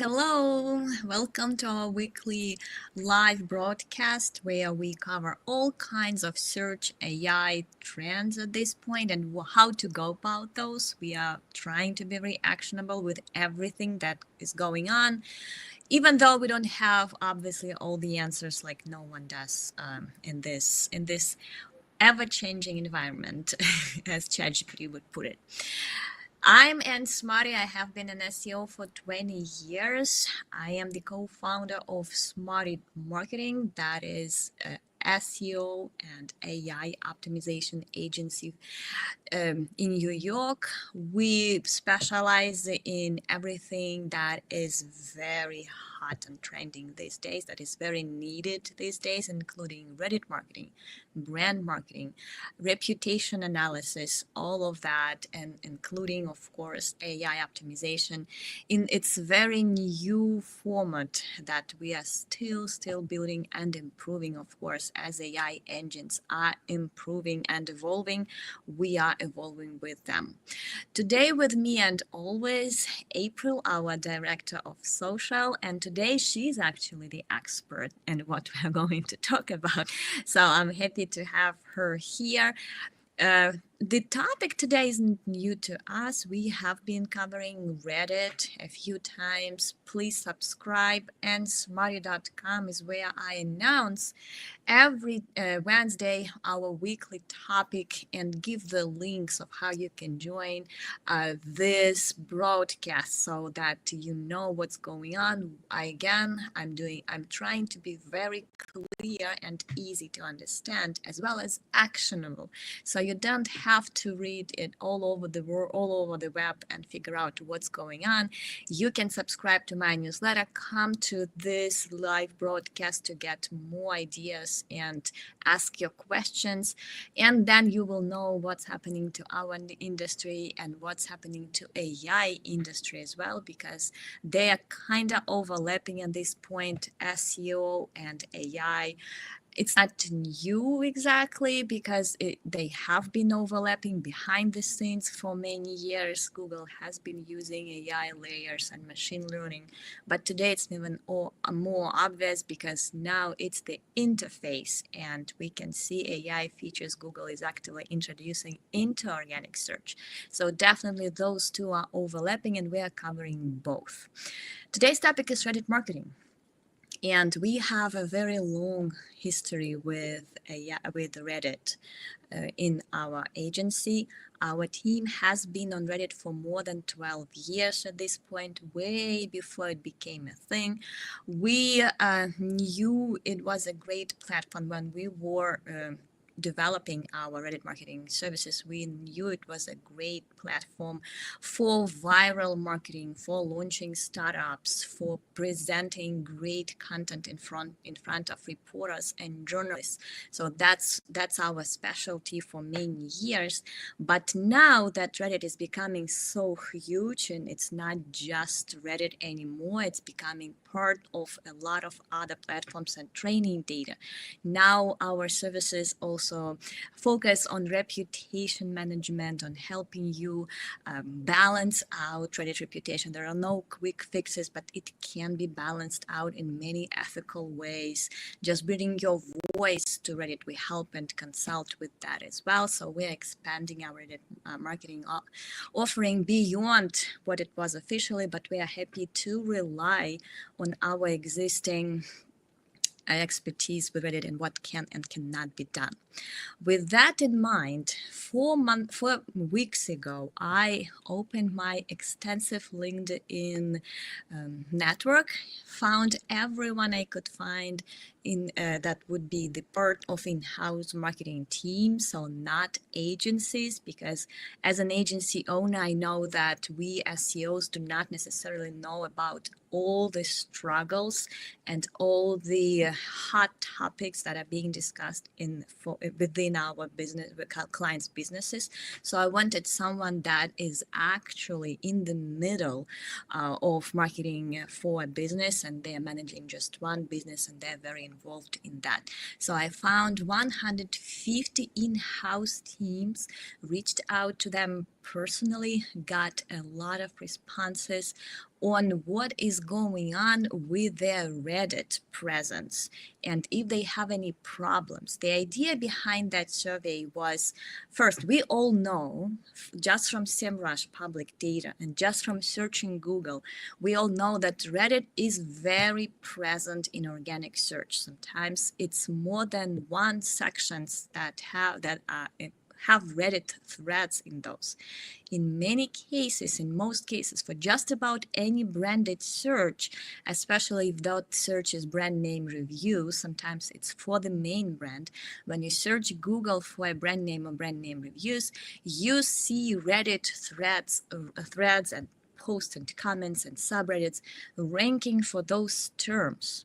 Hello. Welcome to our weekly live broadcast where we cover all kinds of search AI trends at this point and how to go about those. We are trying to be very actionable with everything that is going on, even though we don't have obviously all the answers like no one does in this ever-changing environment, as ChatGPT would put it. I'm Anne Smarty. I have been an SEO for 20 years. I am the co-founder of Smarty Marketing, that is SEO and AI optimization agency in New York. We specialize in everything that is very hot and trending these days, that is very needed these days, including Reddit marketing, brand marketing, reputation analysis, all of that, and including, of course, AI optimization in its very new format that we are still building and improving, of course, as AI engines are improving and evolving. We are evolving with them. Today with me and always April, our director of social, and today she's actually the expert in what we're going to talk about. So I'm happy to have her here. The topic today isn't new to us. We have been covering Reddit a few times. Please subscribe, and smarty.com is where I announce every Wednesday our weekly topic and give the links of how you can join this broadcast so that you know what's going on. I'm trying to be very clear and easy to understand as well as actionable, so you don't have to read it all over the world, all over the web, and figure out what's going on. You can subscribe to my newsletter, come to this live broadcast to get more ideas and ask your questions, and then you will know what's happening to our industry and what's happening to AI industry as well, because they are kind of overlapping at this point, SEO and AI. It's not new exactly because they have been overlapping behind the scenes for many years. Google has been using AI layers and machine learning, but today it's even more obvious because now it's the interface and we can see AI features Google is actively introducing into organic search. So definitely those two are overlapping and we are covering both. Today's topic is Reddit marketing. And we have a very long history with Reddit in our agency. Our team has been on Reddit for more than 12 years at this point, way before it became a thing. We knew it was a great platform when we were developing our Reddit marketing services. We knew it was a great platform for viral marketing, for launching startups, for presenting great content in front of reporters and journalists. So that's our specialty for many years. But now that Reddit is becoming so huge and it's not just Reddit anymore, it's becoming part of a lot of other platforms and training data. Now our services also focus on reputation management, on helping you balance out Reddit reputation. There are no quick fixes, but it can be balanced out in many ethical ways. Just bringing your voice to Reddit, we help and consult with that as well. So we're expanding our Reddit marketing offering beyond what it was officially, but we are happy to rely on our existing expertise with Reddit and what can and cannot be done. With that in mind, 4 weeks ago, I opened my extensive LinkedIn network, found everyone I could find in that would be the part of in-house marketing team, so not agencies, because as an agency owner, I know that we SEOs do not necessarily know about all the struggles and all the hot topics that are being discussed within our business, with clients' businesses. So I wanted someone that is actually in the middle of marketing for a business, and they're managing just one business and they're very involved in that. So I found 150 in-house teams, reached out to them personally got a lot of responses on what is going on with their Reddit presence and if they have any problems. The idea behind that survey was, first, we all know just from SEMrush public data and just from searching Google, we all know that Reddit is very present in organic search. Sometimes it's more than one sections that have Reddit threads in those. In many cases, in most cases, for just about any branded search, especially if that search is brand name review, sometimes it's for the main brand. When you search Google for a brand name or brand name reviews, you see Reddit threads and posts and comments and subreddits ranking for those terms.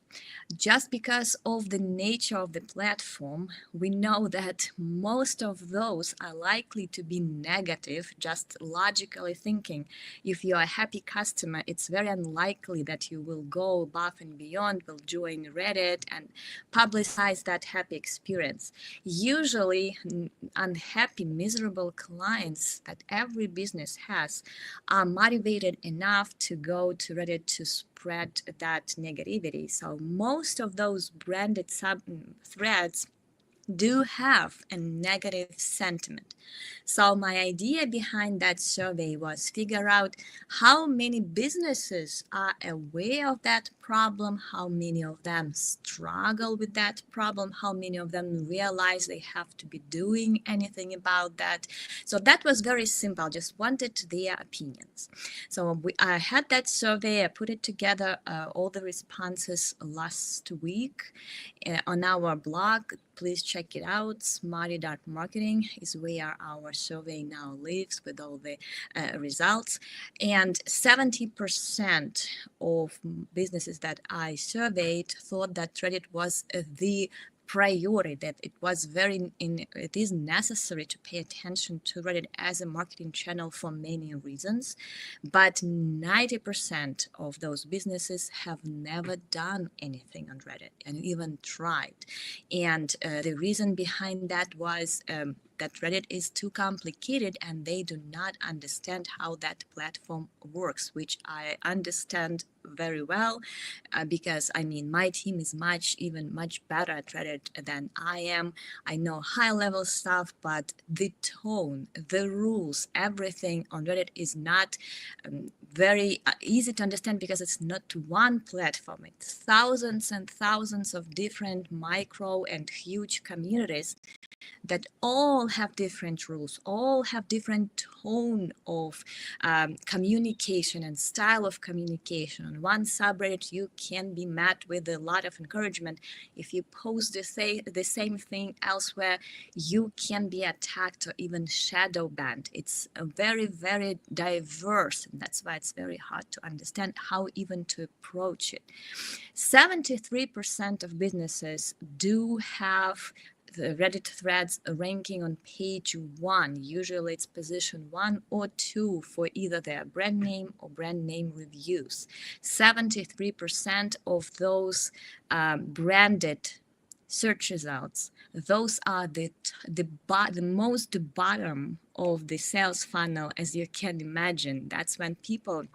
Just because of the nature of the platform, we know that most of those are likely to be negative, just logically thinking. If you're a happy customer, it's very unlikely that you will go above and beyond, will join Reddit and publicize that happy experience. Usually, unhappy, miserable clients that every business has are motivated enough to go to Reddit to spread that negativity. So most of those branded sub threads do have a negative sentiment. So my idea behind that survey was figure out how many businesses are aware of that problem, how many of them struggle with that problem, how many of them realize they have to be doing anything about that. So that was very simple, just wanted their opinions. So I had that survey, I put it together, all the responses last week on our blog. Please check it out. Smarty.marketing is where our survey now lives with all the results. And 70% of businesses that I surveyed thought that Reddit was the priority, that it is necessary to pay attention to Reddit as a marketing channel for many reasons, but 90% of those businesses have never done anything on Reddit and even tried. And the reason behind that was that Reddit is too complicated and they do not understand how that platform works, which I understand very well because I mean my team is much better at Reddit than I am. I know high level stuff, but the tone, the rules, everything on Reddit is not very easy to understand because it's not one platform. It's thousands and thousands of different micro and huge communities that all have different rules, all have different tone of communication and style of communication. On one subreddit, you can be met with a lot of encouragement. If you post the same thing elsewhere, you can be attacked or even shadow banned. It's a very, very diverse, and that's why it's very hard to understand how even to approach it. 73% of businesses do have the Reddit threads ranking on page 1. Usually it's position 1 or 2 for either their brand name or brand name reviews. 73% of those branded search results, those are the most bottom of the sales funnel, as you can imagine. That's when people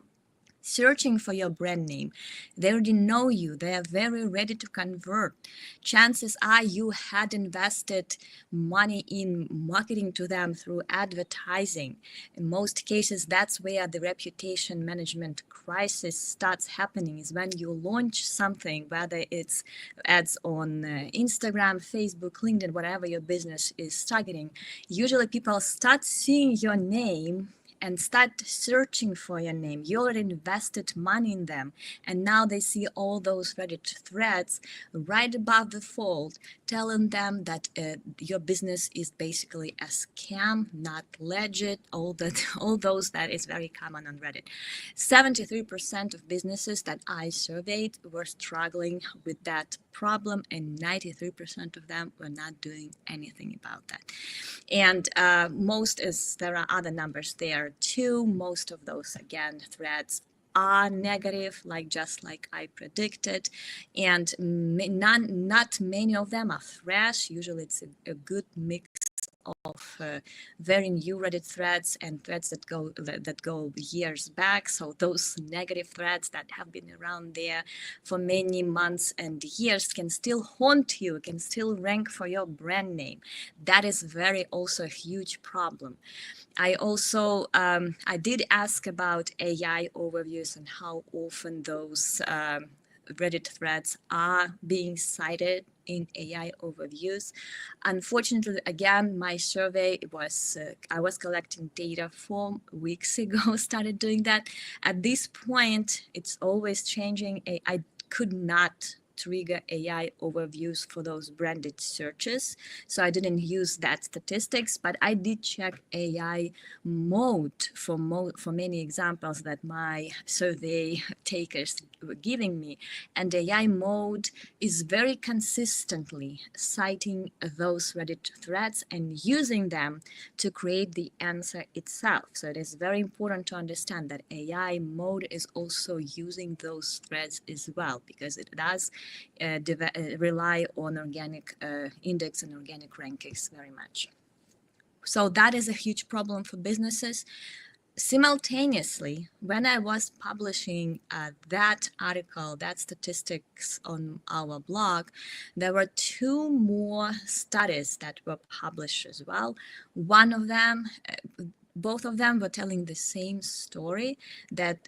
searching for your brand name, they already know you, they are very ready to convert. Chances are you had invested money in marketing to them through advertising. In most cases, that's where the reputation management crisis starts happening, is when you launch something, whether it's ads on Instagram, Facebook, LinkedIn, whatever your business is targeting. Usually people start seeing your name and start searching for your name. You already invested money in them, and now they see all those Reddit threads right above the fold telling them that your business is basically a scam, not legit, all those that is very common on Reddit. 73% of businesses that I surveyed were struggling with that problem, and 93% of them were not doing anything about that. And there are other numbers there too. Most of those, again, threads are negative, just like I predicted, and not many of them are fresh. Usually it's a good mix of very new Reddit threads and threads that go years back. So those negative threads that have been around there for many months and years can still haunt you, can still rank for your brand name. That is very also a huge problem. I also I did ask about AI overviews and how often those Reddit threads are being cited in AI overviews. Unfortunately, again, my survey was I was collecting data 4 weeks ago. Started doing that. At this point, it's always changing. I could not trigger AI overviews for those branded searches. So I didn't use that statistics, but I did check AI mode for many examples that my survey takers were giving me. And AI mode is very consistently citing those Reddit threads and using them to create the answer itself. So it is very important to understand that AI mode is also using those threads as well, because it does rely on organic index and organic rankings very much. So that is a huge problem for businesses. Simultaneously, when I was publishing that article, that statistics on our blog, there were 2 more studies that were published as well. One of them, both of them were telling the same story, that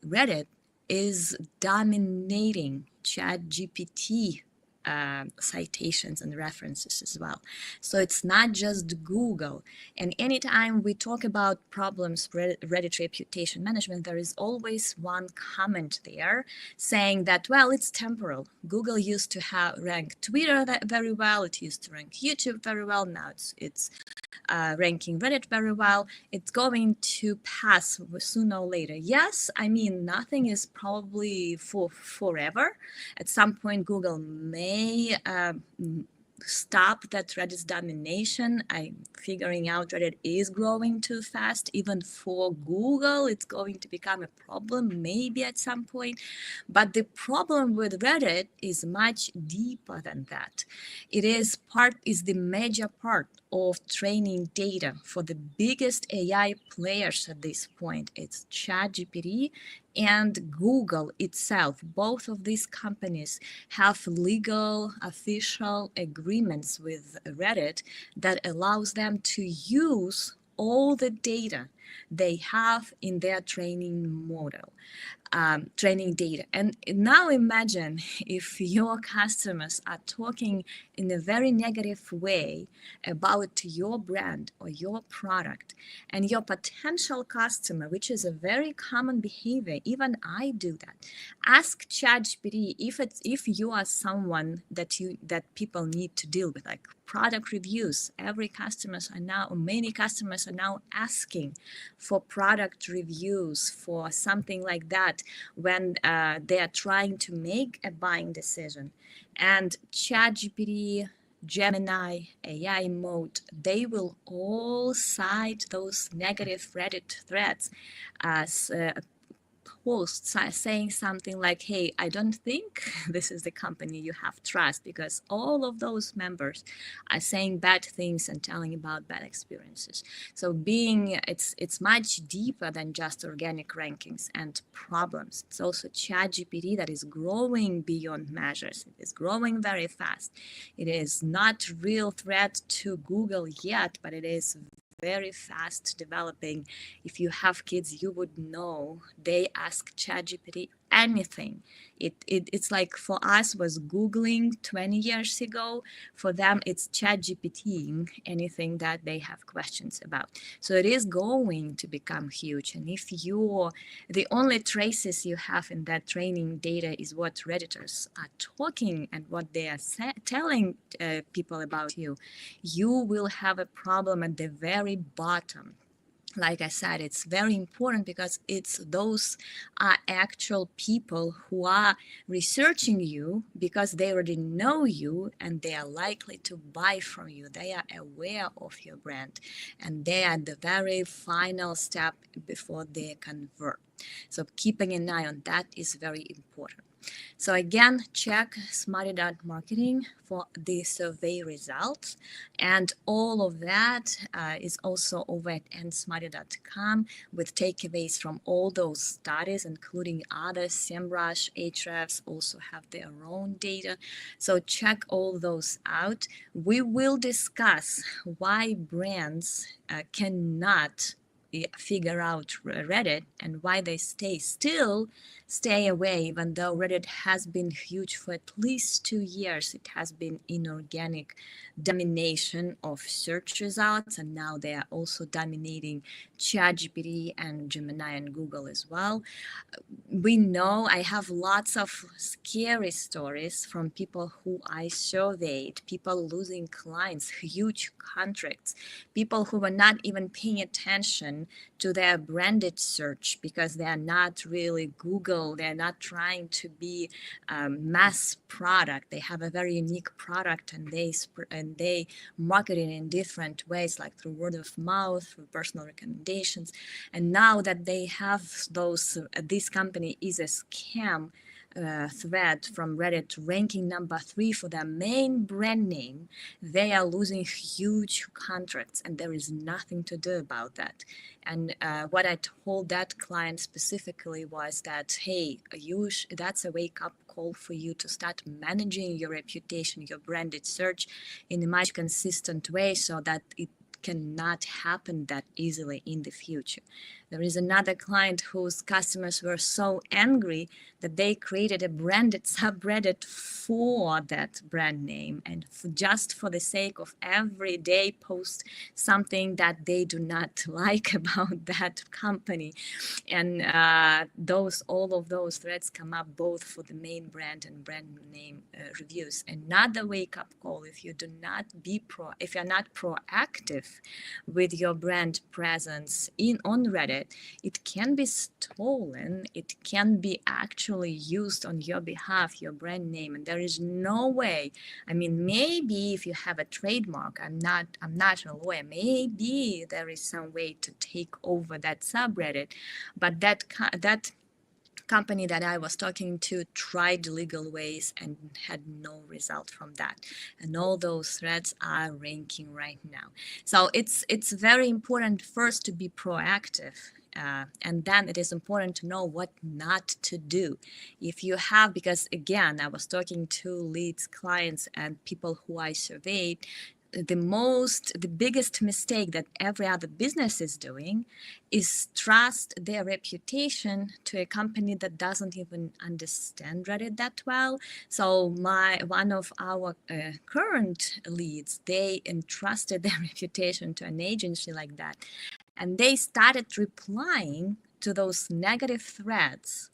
Reddit is dominating ChatGPT citations and references as well. So it's not just Google. And anytime we talk about problems Reddit reputation management, there is always one comment there saying that, well, it's temporal. Google used to rank Twitter very well. It used to rank YouTube very well. Now it's ranking Reddit very well. It's going to pass sooner or later. Yes, I mean, nothing is probably for forever. At some point, Google may stop that Reddit's domination. I'm figuring out Reddit is growing too fast. Even for Google, it's going to become a problem maybe at some point. But the problem with Reddit is much deeper than that. It is the major part of training data for the biggest AI players at this point. It's ChatGPT and Google itself. Both of these companies have legal official agreements with Reddit that allows them to use all the data they have in their training model. Training data. And now imagine if your customers are talking in a very negative way about your brand or your product, and your potential customer, which is a very common behavior, even I do that. Ask ChatGPT if you are someone that people need to deal with, like product reviews. Many customers are now asking for product reviews for something like that when they are trying to make a buying decision. And ChatGPT, Gemini, AI mode, they will all cite those negative Reddit threads as posts saying something like, hey, I don't think this is the company you have trust, because all of those members are saying bad things and telling about bad experiences. So it's much deeper than just organic rankings and problems. It's also ChatGPT that is growing beyond measures. It is growing very fast. It is not real threat to Google yet, but it is very fast developing. If you have kids, you would know they ask ChatGPT anything. It's like for us was Googling 20 years ago. For them, it's ChatGPTing anything that they have questions about. So it is going to become huge. And if the only traces you have in that training data is what Redditors are talking and what they are telling people about you, you will have a problem at the very bottom. Like I said, it's very important because those are actual people who are researching you because they already know you and they are likely to buy from you. They are aware of your brand and they are the very final step before they convert. So keeping an eye on that is very important. So again, check Marketing for the survey results, and all of that is also over at nsmarty.com with takeaways from all those studies, including others. SEMrush, Ahrefs also have their own data. So check all those out. We will discuss why brands cannot figure out Reddit and why they still stay away, even though Reddit has been huge for at least 2 years. It has been inorganic domination of search results, and now they are also dominating ChatGPT and Gemini and Google as well. We know I have lots of scary stories from people who I surveyed, people losing clients, huge contracts, people who were not even paying attention to their branded search because they are not really Google, they're not trying to be mass product. They have a very unique product, and they market it in different ways, like through word of mouth, through personal recommendations. And now that they have those, this company is a scam thread from Reddit ranking number 3 for their main brand name, they are losing huge contracts, and there is nothing to do about that. And what I told that client specifically was that, hey, that's a wake-up call for you to start managing your reputation, your branded search in a much consistent way, so that it cannot happen that easily in the future. There is another client whose customers were so angry that they created a branded subreddit for that brand name, and just for the sake of every day post something that they do not like about that company. And all of those threads come up both for the main brand and brand name reviews. Another wake-up call: if you if you're not proactive with your brand presence on Reddit, it can be stolen. It can be actually used on your behalf, your brand name, and there is no way. I mean, maybe if you have a trademark, I'm not a lawyer, maybe there is some way to take over that subreddit, but that company that I was talking to tried legal ways and had no result from that. And all those threads are ranking right now. So it's very important first to be proactive. And then it is important to know what not to do. If you have, because again, I was talking to leads, clients, and people who I surveyed, the biggest mistake that every other business is doing is trust their reputation to a company that doesn't even understand Reddit that well. So one of our current leads, they entrusted their reputation to an agency like that, and they started replying to those negative threads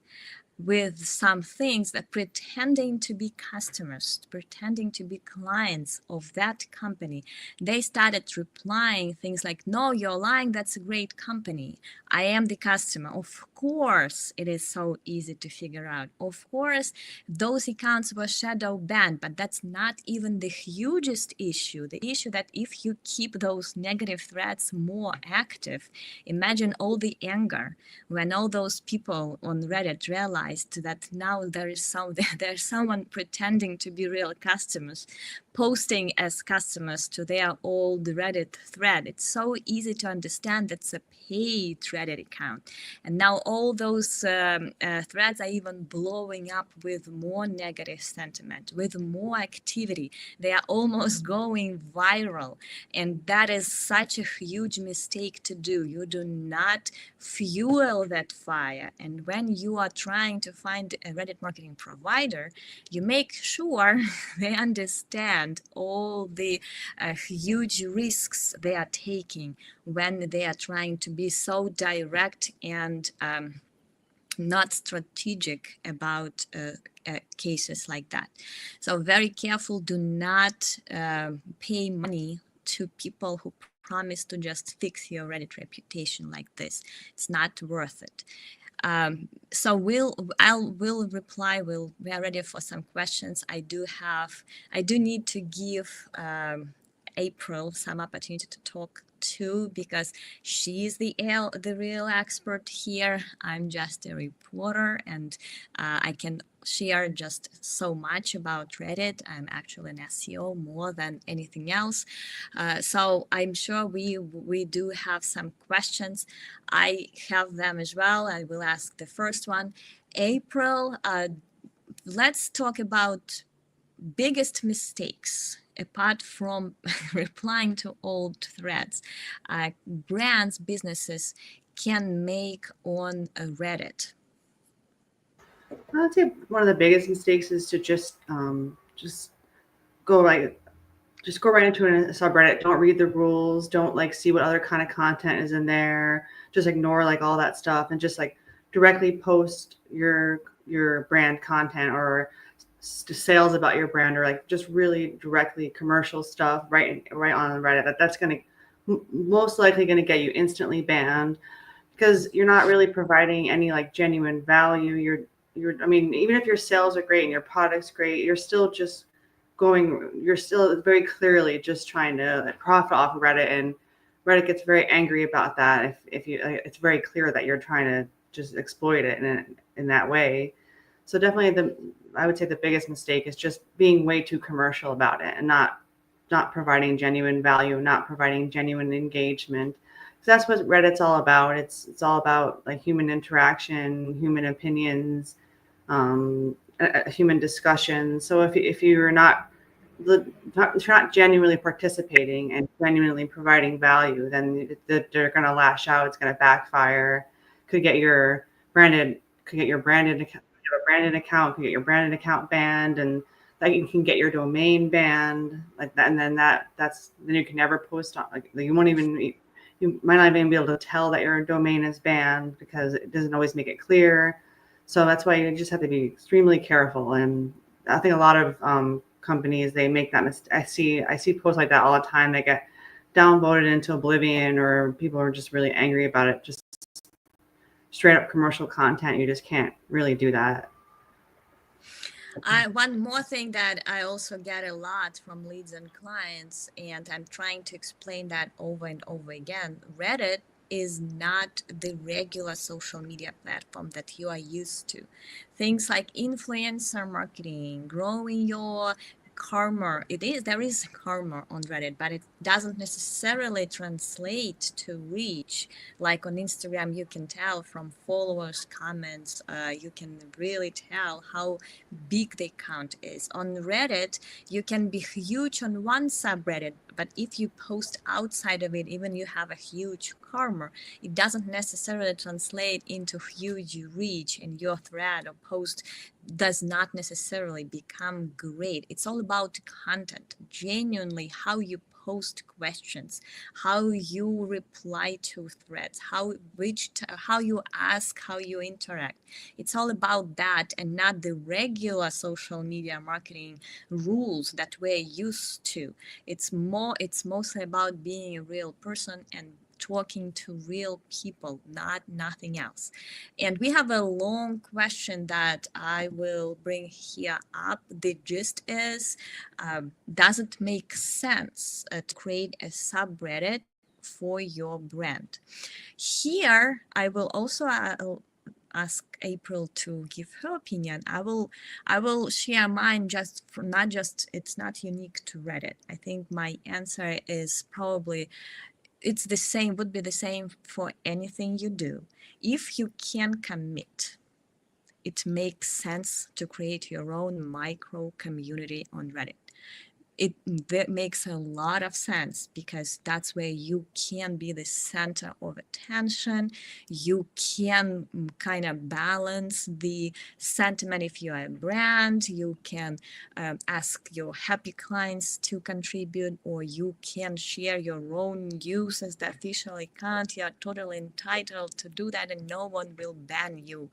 with some things that pretending to be customers, pretending to be clients of that company. They started replying things like, no, you're lying, that's a great company. I am the customer. Of course, it is so easy to figure out. Of course, those accounts were shadow banned, but that's not even the hugest issue. The issue that if you keep those negative threads more active, imagine all the anger when all those people on Reddit realized that now there's someone pretending to be real customers, posting as customers to their old Reddit thread. It's so easy to understand that's a paid Reddit account. And now all those threads are even blowing up with more negative sentiment, with more activity. They are almost going viral. And that is such a huge mistake to do. You do not fuel that fire. And when you are trying to find a Reddit marketing provider, you make sure they understand all the huge risks they are taking when they are trying to be so direct and not strategic about cases like that. So very careful, do not pay money to people who promise to just fix your Reddit reputation like this. It's not worth it. So we'll reply. We are ready for some questions. I do need to give April some opportunity to talk too, because she's the real expert here. I'm just a reporter, and I can share just so much about Reddit. I'm actually an SEO more than anything else. So I'm sure we do have some questions. I have them as well. I will ask the first one. April, let's talk about biggest mistakes apart from replying to old threads brands, businesses can make on Reddit. I'd say one of the biggest mistakes is to just go right just go right into a subreddit. Don't read the rules. Don't like see what other kind of content is in there. Just ignore like all that stuff and just like directly post your brand content or sales about your brand or like just really directly commercial stuff right on Reddit. That's going to most likely going to get you instantly banned because you're not really providing any like genuine value. You're I mean, even if your sales are great and your product's great, you're still very clearly just trying to like, profit off of Reddit, and Reddit gets very angry about that if you it's very clear that you're trying to just exploit it in that way. So definitely I would say the biggest mistake is just being way too commercial about it and not providing genuine value, not providing genuine engagement. Because that's what Reddit's all about. It's all about like human interaction, human opinions, human discussion. So if you're if you're not genuinely participating and genuinely providing value, then they're going to lash out. It's going to backfire. Could get your branded could get your branded account, a branded account, could get your branded account banned, and that you can get your domain banned like that, and then you can never post on like you won't even you might not even be able to tell that your domain is banned because it doesn't always make it clear. So that's why you just have to be extremely careful. And I think a lot of companies they make that mistake. I see posts like that all the time. They get downvoted into oblivion, or people are just really angry about it. Just straight up commercial content. You just can't really do that. One more thing that I also get a lot from leads and clients, and I'm trying to explain that over and over again. Reddit is not the regular social media platform that you are used to. Things like influencer marketing, growing your karma, there is karma on Reddit, but it doesn't necessarily translate to reach. Like on Instagram, you can tell from followers, comments, you can really tell how big the account is. On Reddit, you can be huge on one subreddit, but if you post outside of it, even you have a huge karma, it doesn't necessarily translate into huge reach, and your thread or post does not necessarily become great. It's all about content, genuinely how you post questions, how you reply to threads, how you ask, how you interact. It's all about that and not the regular social media marketing rules that we're used to. It's mostly about being a real person and talking to real people, not nothing else. And we have a long question that I will bring here up. The gist is, does it make sense to create a subreddit for your brand? Here, I will also ask April to give her opinion. I will share mine just for not just it's not unique to Reddit. I think my answer is probably it's the same, would be the same for anything you do. If you can commit, it makes sense to create your own micro community on Reddit. It that makes a lot of sense because that's where you can be the center of attention. You can kind of balance the sentiment. If you're a brand, you can ask your happy clients to contribute, or you can share your own news as the official account. You're totally entitled to do that, and no one will ban you.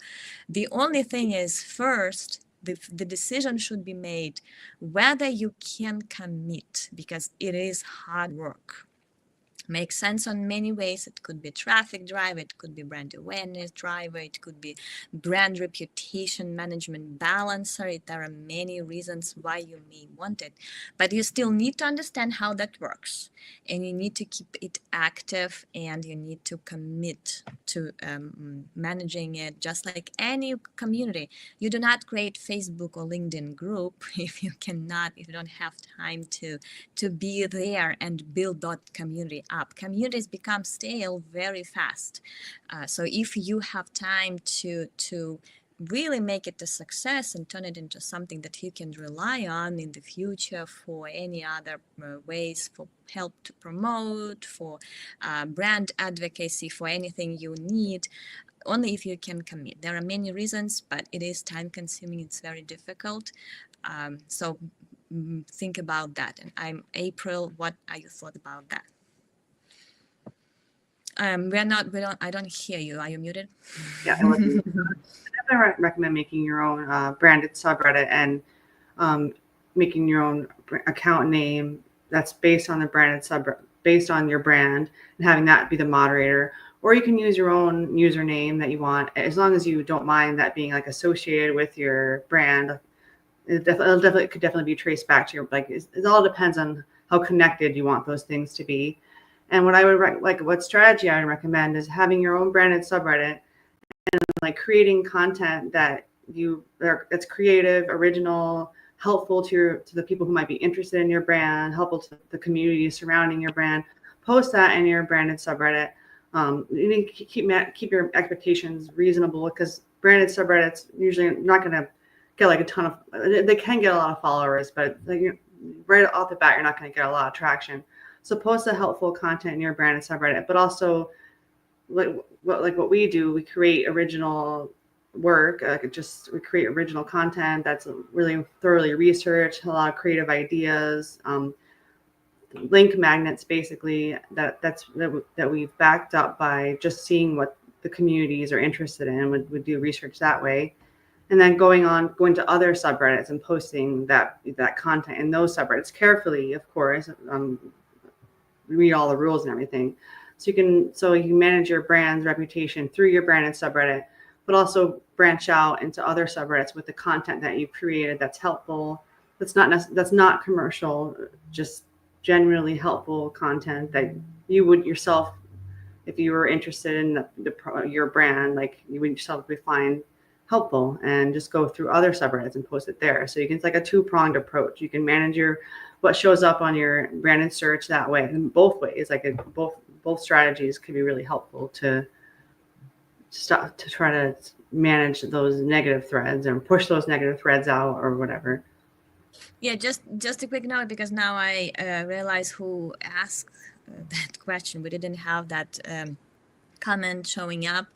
The only thing is, first, the decision should be made whether you can commit, because it is hard work. makes sense on many ways. It could be traffic drive, it could be brand awareness driver, it could be brand reputation management balancer. There are many reasons why you may want it, but you still need to understand how that works, and you need to keep it active, and you need to commit to managing it just like any community. You do not create Facebook or LinkedIn group if you don't have time to be there and build that community up. Communities become stale very fast. So if you have time to really make it a success and turn it into something that you can rely on in the future for any other ways, for help to promote, for brand advocacy, for anything you need, only if you can commit. There are many reasons, but it is time consuming. It's very difficult. So think about that. And I'm April. What are your thoughts about that? I don't hear you. Are you muted? Yeah, it wasn't. I definitely recommend making your own branded subreddit and um, making your own account name that's based on the branded subreddit, based on your brand, and having that be the moderator. Or you can use your own username that you want, as long as you don't mind that being like associated with your brand. It could definitely be traced back to your like. It all depends on how connected you want those things to be. And what I would what strategy I would recommend is having your own branded subreddit, like creating content that's creative, original, helpful to the people who might be interested in your brand, helpful to the community surrounding your brand. Post that in your branded subreddit. You need to keep your expectations reasonable, because branded subreddits usually not going to get like a ton of. They can get a lot of followers, but like right off the bat, you're not going to get a lot of traction. So post the helpful content in your branded subreddit, but also what we do, we create original work. We create original content that's really thoroughly researched, a lot of creative ideas, link magnets, basically that we've backed up by just seeing what the communities are interested in. Would do research that way, and then going to other subreddits and posting that content in those subreddits carefully, of course. Read all the rules and everything. So you can manage your brand's reputation through your branded subreddit, but also branch out into other subreddits with the content that you've created that's helpful, that's not commercial, just genuinely helpful content that you would yourself, if you were interested in your brand, like you would yourself find helpful, and just go through other subreddits and post it there. So it's like a two-pronged approach. You can manage what shows up on your branded search that way, in both ways. Both strategies can be really helpful to try to manage those negative threads and push those negative threads out or whatever. Yeah, just a quick note, because now I realize who asked that question. We didn't have that comment showing up.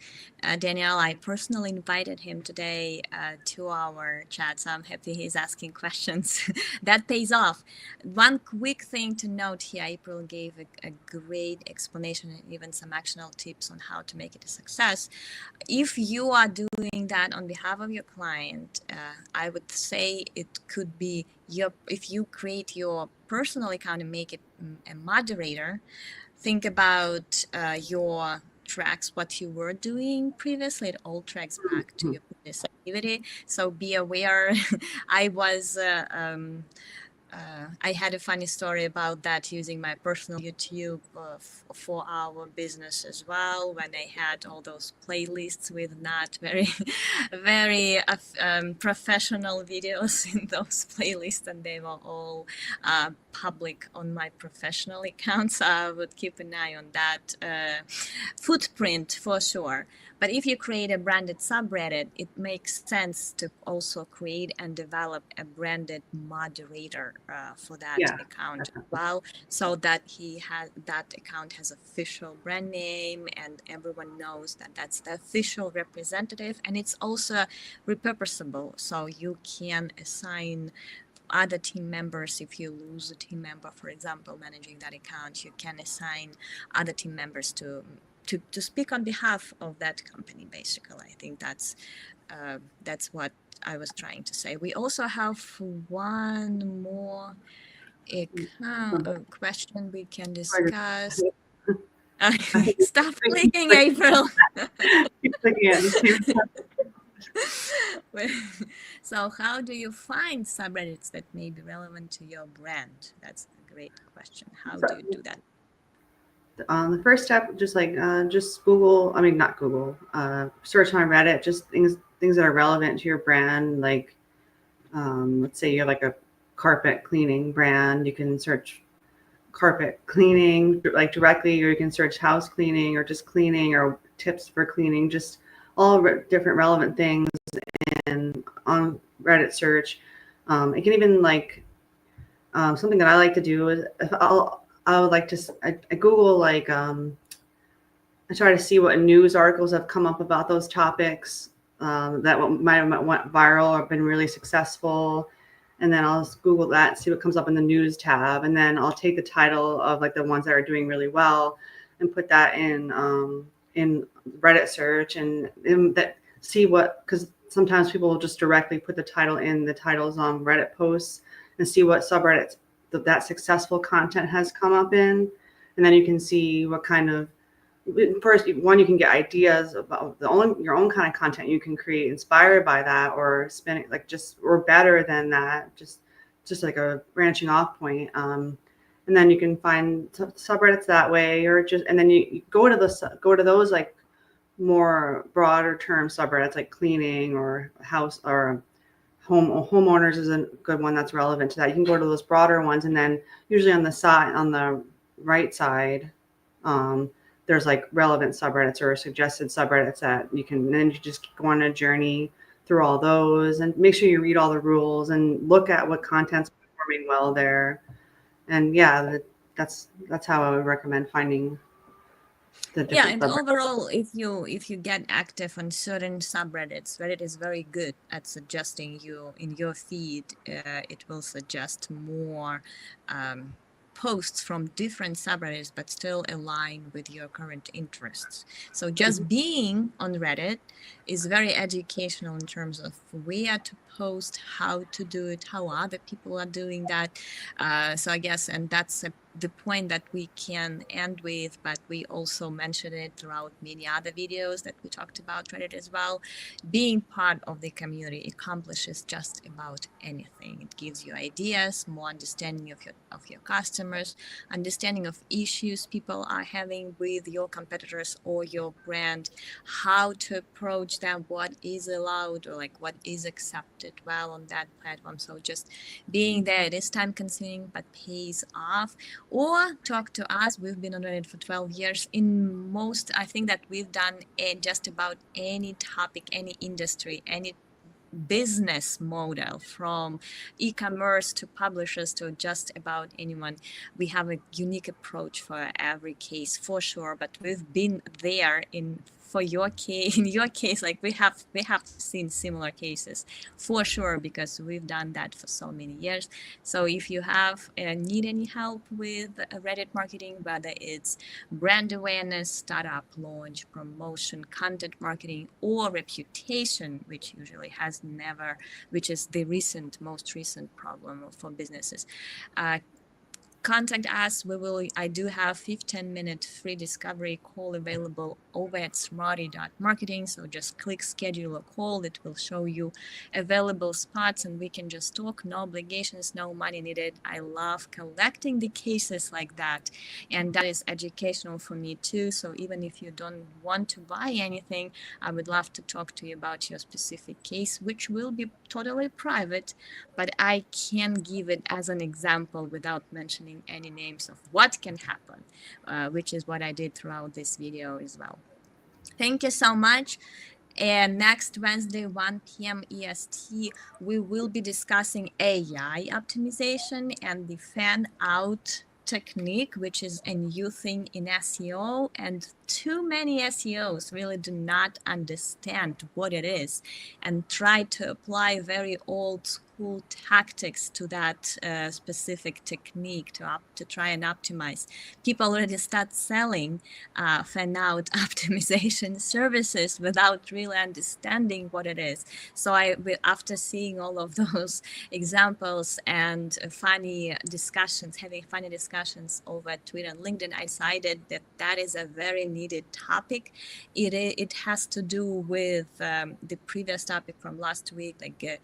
Danielle, I personally invited him today to our chat, so I'm happy he's asking questions. That pays off. One quick thing to note here, April gave a great explanation and even some actionable tips on how to make it a success. If you are doing that on behalf of your client, I would say it could be if you create your personal account and make it a moderator. Think about your tracks, what you were doing previously. It all tracks back to your previous activity. So be aware. I was I had a funny story about that, using my personal YouTube for our business as well, when I had all those playlists with not very, very professional videos in those playlists, and they were all public on my professional account. So I would keep an eye on that footprint for sure. But if you create a branded subreddit, it makes sense to also create and develop a branded moderator for that Yeah, account as definitely. well, so that that account has official brand name, and everyone knows that that's the official representative, and it's also repurposable, so you can assign other team members. If you lose a team member, for example, managing that account, you can assign other team members to speak on behalf of that company. Basically, I think that's what I was trying to say. We also have one more question we can discuss. I think Stop keep clicking, clicking, April. keep clicking it and see. So, how do you find subreddits that may be relevant to your brand? That's a great question. How do you do that? The first step, just like just Google. I mean, not Google. Search on Reddit. Just things that are relevant to your brand. Like, let's say you have like a carpet cleaning brand. You can search carpet cleaning like directly, or you can search house cleaning or just cleaning or tips for cleaning. Just all different relevant things, and on Reddit search. It can even like something that I like to do is if I would like to I Google like I try to see what news articles have come up about those topics that might have went viral or been really successful, and then I'll just Google that, see what comes up in the news tab, and then I'll take the title of like the ones that are doing really well, and put that in Reddit search, and in that see what, because sometimes people will just directly put the title in the titles on Reddit posts and see what subreddits that successful content has come up in, and then you can see what kind of first one you can get ideas about your own kind of content you can create inspired by that, or spin it like just or better than that, just like a branching off point. And then you can find subreddits that way, or just and then you go to those like more broader term subreddits like cleaning or house or homeowners is a good one that's relevant to that. You can go to those broader ones, and then usually on the right side, um, there's like relevant subreddits or suggested subreddits that you can, and then you just go on a journey through all those and make sure you read all the rules and look at what content's performing well there. And yeah, that's how I would recommend finding the Yeah, different and subreddits. overall, if you get active on certain subreddits, Reddit is very good at suggesting you in your feed. It will suggest more um, posts from different subreddits, but still align with your current interests. So just being on Reddit is very educational in terms of where to post, how to do it, how other people are doing that. So I guess, and that's the point that we can end with, but we also mentioned it throughout many other videos that we talked about Reddit as well. Being part of the community accomplishes just about anything. It gives you ideas, more understanding of your customers, understanding of issues people are having with your competitors or your brand, how to approach them, what is allowed or like what is accepted well on that platform. So just being there, it is time consuming but pays off. Or talk to us. We've been on Reddit for 12 years. In most, I think that we've done just about any topic, any industry, any business model, from e-commerce to publishers to just about anyone. We have a unique approach for every case for sure, but we've been there in for your case in your case, like we have seen similar cases for sure, because we've done that for so many years. So if you have need any help with Reddit marketing, whether it's brand awareness, startup launch, promotion, content marketing, or reputation, which usually has never, which is the most recent problem for businesses. Uh, Contact us. I do have 15-minute free discovery call available over at smarty.marketing. So just click schedule a call. It will show you available spots and we can just talk. No obligations, no money needed. I love collecting the cases like that, and that is educational for me too. So even if you don't want to buy anything, I would love to talk to you about your specific case, which will be totally private, but I can give it as an example without mentioning any names of what can happen, which is what I did throughout this video as well. Thank you so much. And next Wednesday, 1 p.m. EST, we will be discussing AI optimization and the fan out technique, which is a new thing in SEO. And too many SEOs really do not understand what it is and try to apply very old school cool tactics to that specific technique to try and optimize. People already start selling fan out optimization services without really understanding what it is. So after seeing all of those examples and funny discussions, having funny discussions over Twitter and LinkedIn, I decided that that is a very needed topic. It has to do with the previous topic from last week, like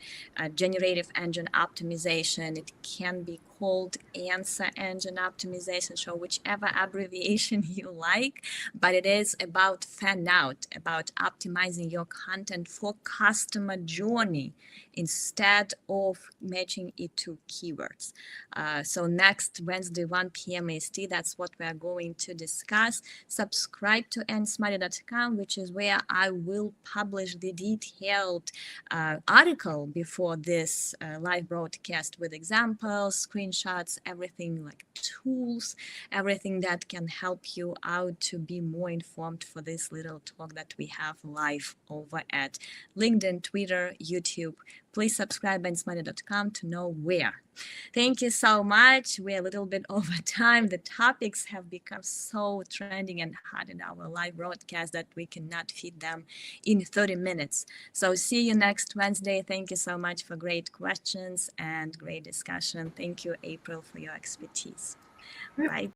generative engine optimization. It can be called answer engine optimization, so whichever abbreviation you like, but it is about fan out, about optimizing your content for customer journey instead of matching it to keywords. So next Wednesday, 1 p.m. AST, that's what we are going to discuss. Subscribe to nsmarty.com, which is where I will publish the detailed article before this live broadcast with examples, screenshots, everything like tools, everything that can help you out to be more informed for this little talk that we have live over at LinkedIn, Twitter, YouTube. Please subscribe at nsmarty.com to know where. Thank you so much. We're a little bit over time. The topics have become so trending and hot in our live broadcast that we cannot feed them in 30 minutes. So see you next Wednesday. Thank you so much for great questions and great discussion. Thank you, April, for your expertise. Bye.